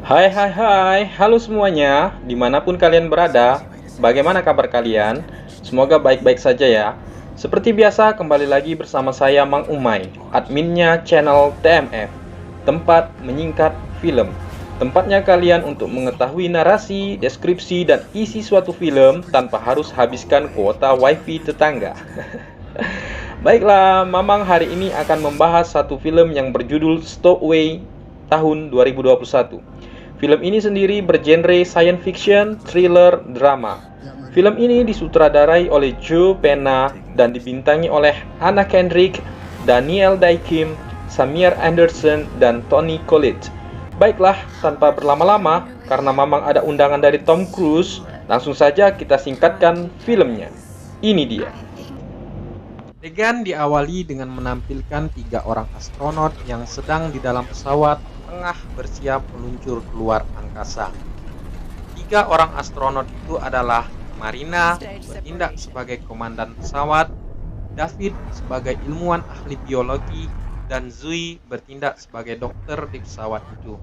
Hai hai hai, halo semuanya, dimanapun kalian berada, bagaimana kabar kalian? Semoga baik-baik saja ya. Seperti biasa, kembali lagi bersama saya Mang Umay, adminnya channel TMF, tempat menyingkat film. Tempatnya kalian untuk mengetahui narasi, deskripsi, dan isi suatu film tanpa harus habiskan kuota wifi tetangga. Baiklah, Mamang hari ini akan membahas satu film yang berjudul Stowaway tahun 2021. Film ini sendiri bergenre science fiction, thriller, drama. Film ini disutradarai oleh Joe Pena dan dibintangi oleh Anna Kendrick, Daniel Day Kim, Samir Anderson, dan Toni Collette. Baiklah, tanpa berlama-lama, karena Mamang ada undangan dari Tom Cruise, langsung saja kita singkatkan filmnya. Ini dia. Adegan diawali dengan menampilkan tiga orang astronot yang sedang di dalam pesawat tengah bersiap meluncur keluar angkasa. Tiga orang astronot itu adalah Marina bertindak sebagai komandan pesawat, David sebagai ilmuwan ahli biologi, dan Zoe bertindak sebagai dokter di pesawat itu.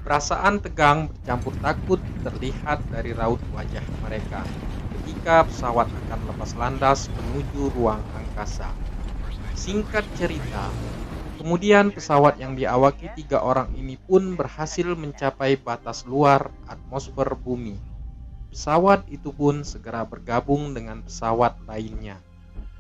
Perasaan tegang bercampur takut terlihat dari raut wajah mereka ketika pesawat akan lepas landas menuju ruang angkasa. Singkat cerita, kemudian pesawat yang diawaki tiga orang ini pun berhasil mencapai batas luar atmosfer bumi. Pesawat itu pun segera bergabung dengan pesawat lainnya,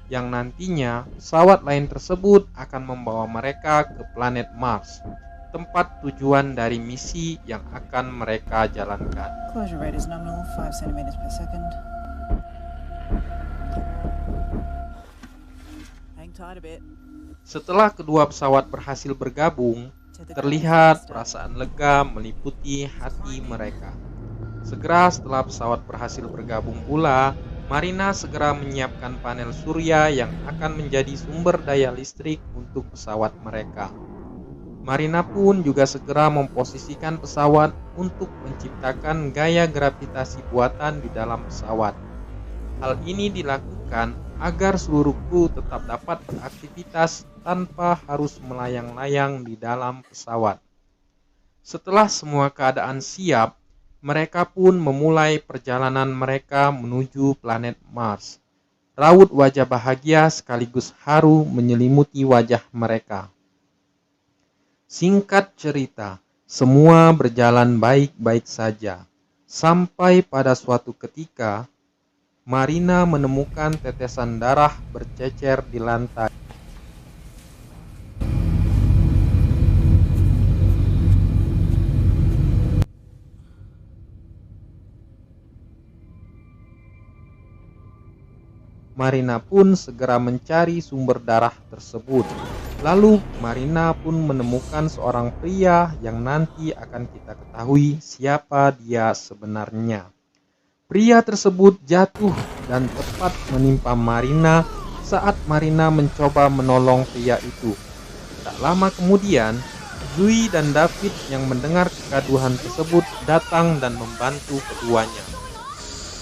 yang nantinya pesawat lain tersebut akan membawa mereka ke planet Mars, tempat tujuan dari misi yang akan mereka jalankan. Closure rate is nominal, 5 centimeters per second. Hang tight a bit. Setelah kedua pesawat berhasil bergabung, terlihat perasaan lega meliputi hati mereka. Segera setelah pesawat berhasil bergabung pula, Marina segera menyiapkan panel surya yang akan menjadi sumber daya listrik untuk pesawat mereka. Marina pun juga segera memposisikan pesawat untuk menciptakan gaya gravitasi buatan di dalam pesawat. Hal ini dilakukan agar seluruh kru tetap dapat beraktivitas tanpa harus melayang-layang di dalam pesawat. Setelah semua keadaan siap, mereka pun memulai perjalanan mereka menuju planet Mars. Raut wajah bahagia sekaligus haru menyelimuti wajah mereka. Singkat cerita, semua berjalan baik-baik saja. Sampai pada suatu ketika, Marina menemukan tetesan darah bercecer di lantai. Marina pun segera mencari sumber darah tersebut. Lalu Marina pun menemukan seorang pria yang nanti akan kita ketahui siapa dia sebenarnya. Pria tersebut jatuh dan tepat menimpa Marina saat Marina mencoba menolong pria itu. Tak lama kemudian, Zoe dan David yang mendengar kegaduhan tersebut datang dan membantu keduanya.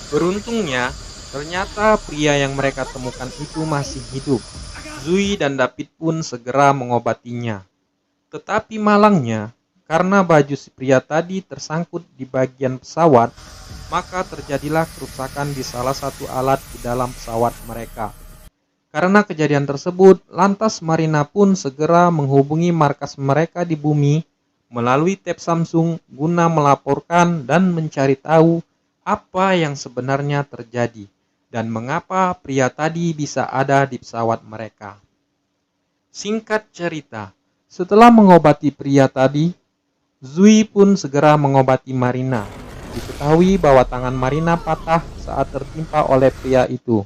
Beruntungnya, ternyata pria yang mereka temukan itu masih hidup. Zoe dan David pun segera mengobatinya. Tetapi malangnya, karena baju si pria tadi tersangkut di bagian pesawat, maka terjadilah kerusakan di salah satu alat di dalam pesawat mereka. Karena kejadian tersebut, lantas Marina pun segera menghubungi markas mereka di bumi melalui tap Samsung guna melaporkan dan mencari tahu apa yang sebenarnya terjadi dan mengapa pria tadi bisa ada di pesawat mereka. Singkat cerita, setelah mengobati pria tadi, Zoe pun segera mengobati Marina. Diketahui bahwa tangan Marina patah saat tertimpa oleh pria itu,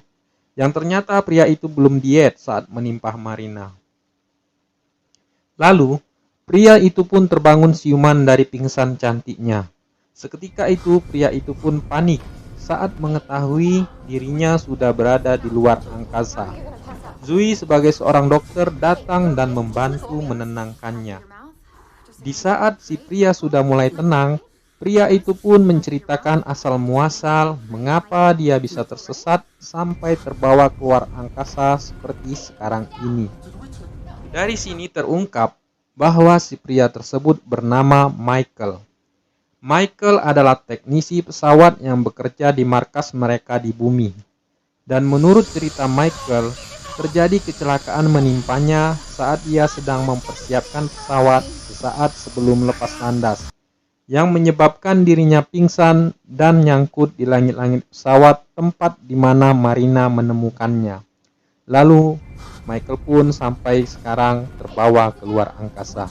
yang ternyata pria itu belum diet saat menimpa Marina. Lalu, pria itu pun terbangun siuman dari pingsan cantiknya. Seketika itu, pria itu pun panik saat mengetahui dirinya sudah berada di luar angkasa. Zoe sebagai seorang dokter datang dan membantu menenangkannya. Di saat si pria sudah mulai tenang, pria itu pun menceritakan asal muasal mengapa dia bisa tersesat sampai terbawa keluar angkasa seperti sekarang ini. Dari sini terungkap bahwa si pria tersebut bernama Michael. Michael adalah teknisi pesawat yang bekerja di markas mereka di bumi. Dan menurut cerita Michael, terjadi kecelakaan menimpanya saat ia sedang mempersiapkan pesawat sesaat sebelum lepas landas, yang menyebabkan dirinya pingsan dan nyangkut di langit-langit pesawat tempat di mana Marina menemukannya. Lalu, Michael pun sampai sekarang terbawa keluar angkasa.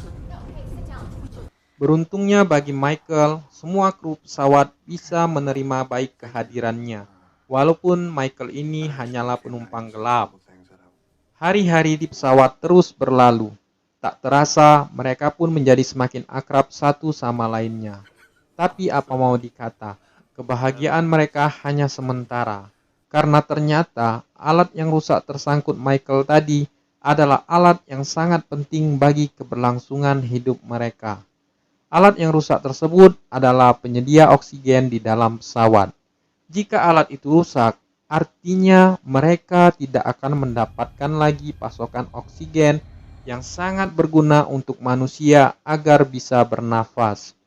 Beruntungnya bagi Michael, semua kru pesawat bisa menerima baik kehadirannya, walaupun Michael ini hanyalah penumpang gelap. Hari-hari di pesawat terus berlalu. Tak terasa, mereka pun menjadi semakin akrab satu sama lainnya. Tapi apa mau dikata, kebahagiaan mereka hanya sementara. Karena ternyata alat yang rusak tersangkut Michael tadi adalah alat yang sangat penting bagi keberlangsungan hidup mereka. Alat yang rusak tersebut adalah penyedia oksigen di dalam pesawat. Jika alat itu rusak, artinya mereka tidak akan mendapatkan lagi pasokan oksigen yang sangat berguna untuk manusia agar bisa bernafas.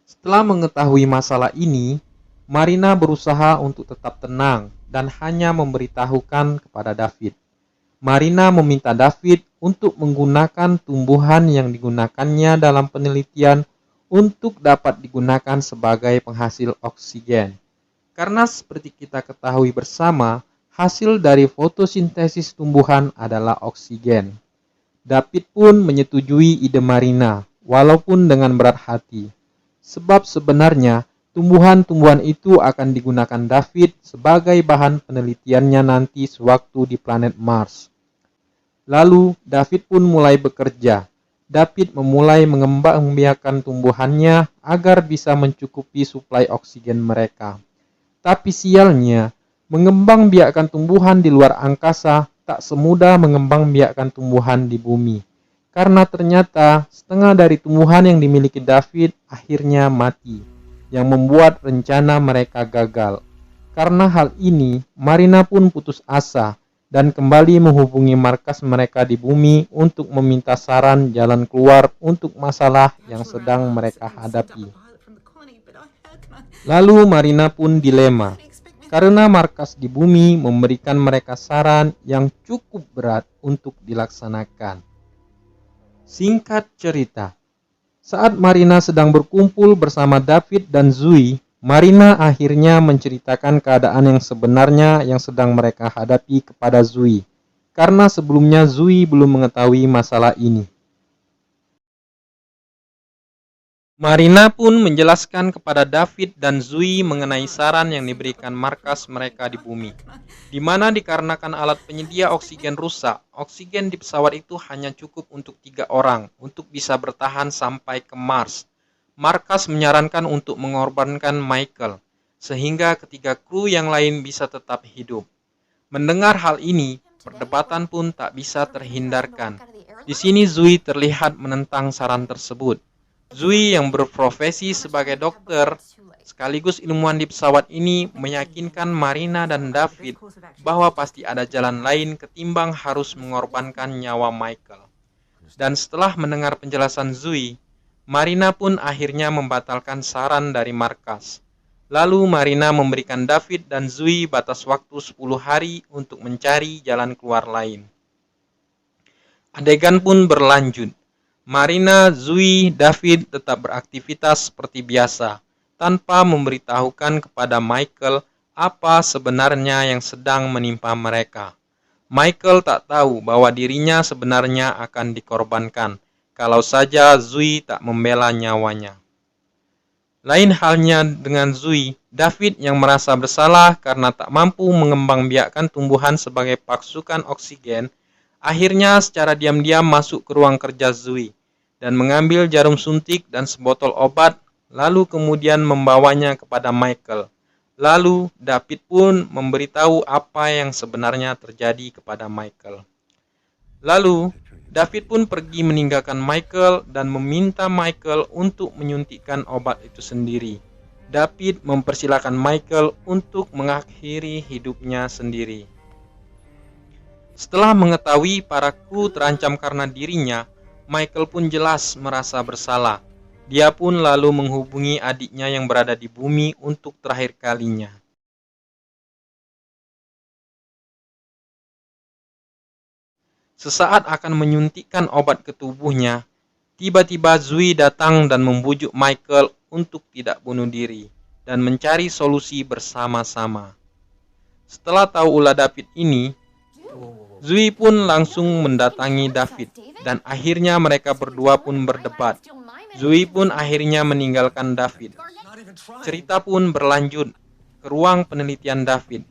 Setelah mengetahui masalah ini, Marina berusaha untuk tetap tenang dan hanya memberitahukan kepada David. Marina meminta David untuk menggunakan tumbuhan yang digunakannya dalam penelitian untuk dapat digunakan sebagai penghasil oksigen. Karena seperti kita ketahui bersama, hasil dari fotosintesis tumbuhan adalah oksigen. David pun menyetujui ide Marina, walaupun dengan berat hati. Sebab sebenarnya, tumbuhan-tumbuhan itu akan digunakan David sebagai bahan penelitiannya nanti sewaktu di planet Mars. Lalu, David pun mulai bekerja. David memulai mengembangbiakan tumbuhannya agar bisa mencukupi suplai oksigen mereka. Tapi sialnya, mengembangbiakkan tumbuhan di luar angkasa tak semudah mengembangbiakkan tumbuhan di bumi. Karena ternyata setengah dari tumbuhan yang dimiliki David akhirnya mati, yang membuat rencana mereka gagal. Karena hal ini, Marina pun putus asa dan kembali menghubungi markas mereka di bumi untuk meminta saran jalan keluar untuk masalah yang sedang mereka hadapi. Lalu Marina pun dilema, karena markas di bumi memberikan mereka saran yang cukup berat untuk dilaksanakan. Singkat cerita, saat Marina sedang berkumpul bersama David dan Zoe, Marina akhirnya menceritakan keadaan yang sebenarnya yang sedang mereka hadapi kepada Zoe, karena sebelumnya Zoe belum mengetahui masalah ini. Marina pun menjelaskan kepada David dan Zoe mengenai saran yang diberikan markas mereka di bumi, di mana dikarenakan alat penyedia oksigen rusak, oksigen di pesawat itu hanya cukup untuk 3 orang untuk bisa bertahan sampai ke Mars. Markas menyarankan untuk mengorbankan Michael, sehingga ketiga kru yang lain bisa tetap hidup. Mendengar hal ini, perdebatan pun tak bisa terhindarkan. Di sini Zoe terlihat menentang saran tersebut. Zoe yang berprofesi sebagai dokter sekaligus ilmuwan di pesawat ini meyakinkan Marina dan David bahwa pasti ada jalan lain ketimbang harus mengorbankan nyawa Michael. Dan setelah mendengar penjelasan Zoe, Marina pun akhirnya membatalkan saran dari markas. Lalu Marina memberikan David dan Zoe batas waktu 10 hari untuk mencari jalan keluar lain. Adegan pun berlanjut. Marina, Zoe, David tetap beraktivitas seperti biasa, tanpa memberitahukan kepada Michael apa sebenarnya yang sedang menimpa mereka. Michael tak tahu bahwa dirinya sebenarnya akan dikorbankan, kalau saja Zoe tak membela nyawanya. Lain halnya dengan Zoe, David yang merasa bersalah karena tak mampu mengembangbiakkan tumbuhan sebagai pasukan oksigen, akhirnya secara diam-diam masuk ke ruang kerja Zoe dan mengambil jarum suntik dan sebotol obat, lalu kemudian membawanya kepada Michael. Lalu David pun memberitahu apa yang sebenarnya terjadi kepada Michael. Lalu David pun pergi meninggalkan Michael dan meminta Michael untuk menyuntikkan obat itu sendiri. David mempersilakan Michael untuk mengakhiri hidupnya sendiri. Setelah mengetahui para kru terancam karena dirinya, Michael pun jelas merasa bersalah. Dia pun lalu menghubungi adiknya yang berada di bumi untuk terakhir kalinya. Sesaat akan menyuntikkan obat ke tubuhnya, tiba-tiba Zui datang dan membujuk Michael untuk tidak bunuh diri dan mencari solusi bersama-sama. Setelah tahu ulah David ini, Zui pun langsung mendatangi David dan akhirnya mereka berdua pun berdebat. Zui pun akhirnya meninggalkan David. Cerita pun berlanjut ke ruang penelitian David.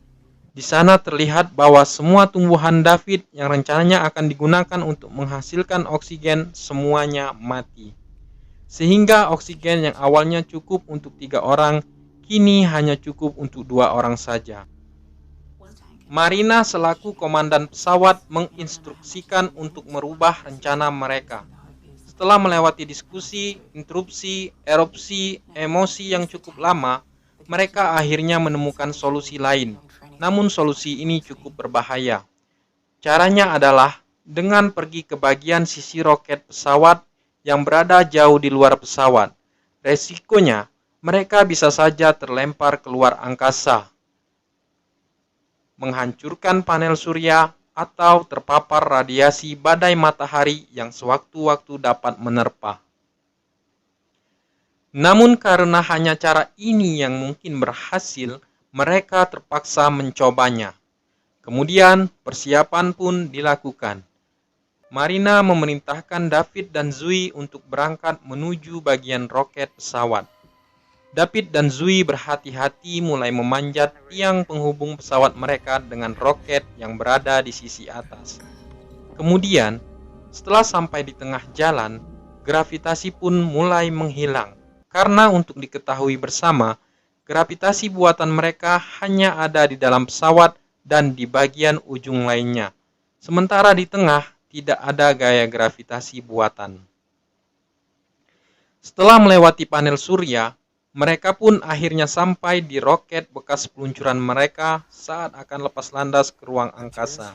Di sana terlihat bahwa semua tumbuhan David yang rencananya akan digunakan untuk menghasilkan oksigen semuanya mati. Sehingga oksigen yang awalnya cukup untuk 3 orang, kini hanya cukup untuk 2 orang saja. Marina selaku komandan pesawat menginstruksikan untuk merubah rencana mereka. Setelah melewati diskusi, interupsi, erupsi, emosi yang cukup lama, mereka akhirnya menemukan solusi lain. Namun solusi ini cukup berbahaya. Caranya adalah dengan pergi ke bagian sisi roket pesawat yang berada jauh di luar pesawat. Resikonya, mereka bisa saja terlempar keluar angkasa, menghancurkan panel surya, atau terpapar radiasi badai matahari yang sewaktu-waktu dapat menerpa. Namun karena hanya cara ini yang mungkin berhasil, mereka terpaksa mencobanya. Kemudian persiapan pun dilakukan. Marina memerintahkan David dan Zui untuk berangkat menuju bagian roket pesawat. David dan Zui berhati-hati mulai memanjat tiang penghubung pesawat mereka dengan roket yang berada di sisi atas. Kemudian, setelah sampai di tengah jalan, gravitasi pun mulai menghilang. Karena untuk diketahui bersama, gravitasi buatan mereka hanya ada di dalam pesawat dan di bagian ujung lainnya. Sementara di tengah tidak ada gaya gravitasi buatan. Setelah melewati panel surya, mereka pun akhirnya sampai di roket bekas peluncuran mereka saat akan lepas landas ke ruang angkasa.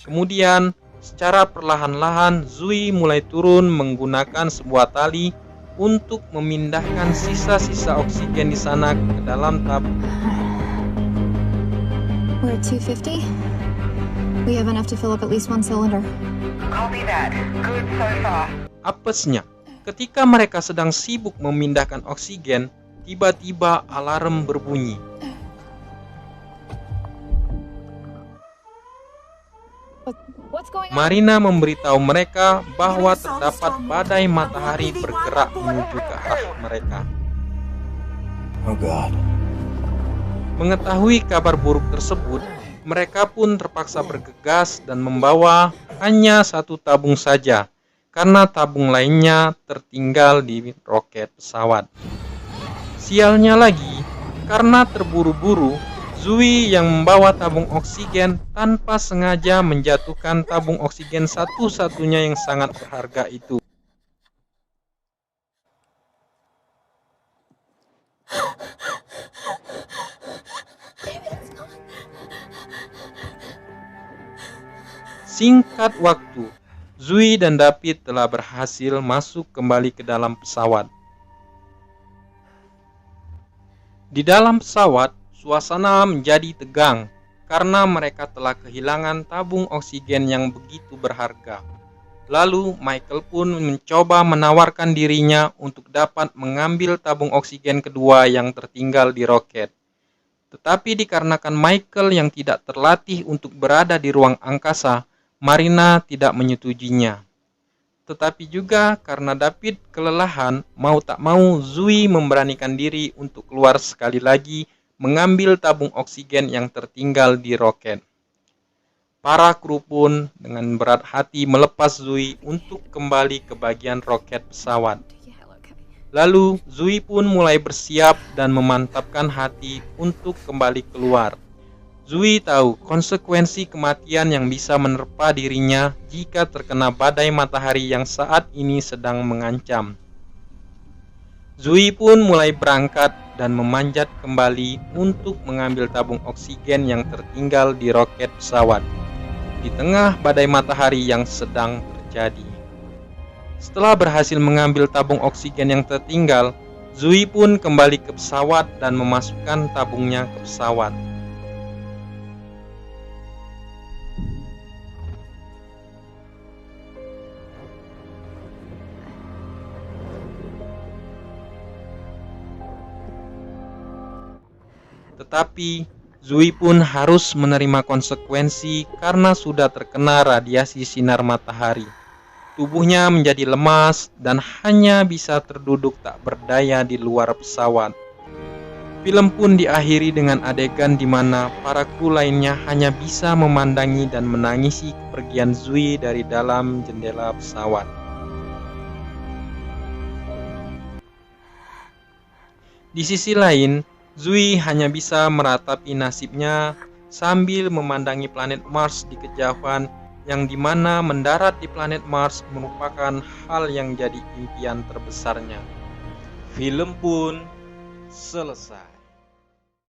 Kemudian, secara perlahan-lahan Zui mulai turun menggunakan sebuah tali untuk memindahkan sisa-sisa oksigen di sana ke dalam tabung. We're at 250. We have enough to fill up at least one cylinder. Copy that. Good so far. Apesnya, ketika mereka sedang sibuk memindahkan oksigen, tiba-tiba alarm berbunyi. What's going on? Marina memberitahu mereka bahwa terdapat badai matahari bergerak menuju ke arah mereka. Oh God. Mengetahui kabar buruk tersebut, mereka pun terpaksa bergegas dan membawa hanya 1 tabung saja, karena tabung lainnya tertinggal di roket pesawat. Sialnya lagi, karena terburu-buru, Zui yang membawa tabung oksigen tanpa sengaja menjatuhkan tabung oksigen satu-satunya yang sangat berharga itu. Singkat waktu, Zui dan David telah berhasil masuk kembali ke dalam pesawat. Di dalam pesawat, suasana menjadi tegang karena mereka telah kehilangan tabung oksigen yang begitu berharga. Lalu Michael pun mencoba menawarkan dirinya untuk dapat mengambil tabung oksigen kedua yang tertinggal di roket. Tetapi dikarenakan Michael yang tidak terlatih untuk berada di ruang angkasa, Marina tidak menyetujuinya. Tetapi juga karena David kelelahan, mau tak mau Zui memberanikan diri untuk keluar sekali lagi mengambil tabung oksigen yang tertinggal di roket. Para kru pun dengan berat hati melepas Zui untuk kembali ke bagian roket pesawat. Lalu Zui pun mulai bersiap dan memantapkan hati untuk kembali keluar. Zui tahu konsekuensi kematian yang bisa menerpa dirinya jika terkena badai matahari yang saat ini sedang mengancam. Zui pun mulai berangkat dan memanjat kembali untuk mengambil tabung oksigen yang tertinggal di roket pesawat di tengah badai matahari yang sedang terjadi. Setelah berhasil mengambil tabung oksigen yang tertinggal, Zui pun kembali ke pesawat dan memasukkan tabungnya ke pesawat. Tetapi Zui pun harus menerima konsekuensi karena sudah terkena radiasi sinar matahari. Tubuhnya menjadi lemas dan hanya bisa terduduk tak berdaya di luar pesawat. Film pun diakhiri dengan adegan di mana para kru lainnya hanya bisa memandangi dan menangisi kepergian Zui dari dalam jendela pesawat. Di sisi lain, Zui hanya bisa meratapi nasibnya sambil memandangi planet Mars di kejauhan, yang dimana mendarat di planet Mars merupakan hal yang jadi impian terbesarnya. Film pun selesai.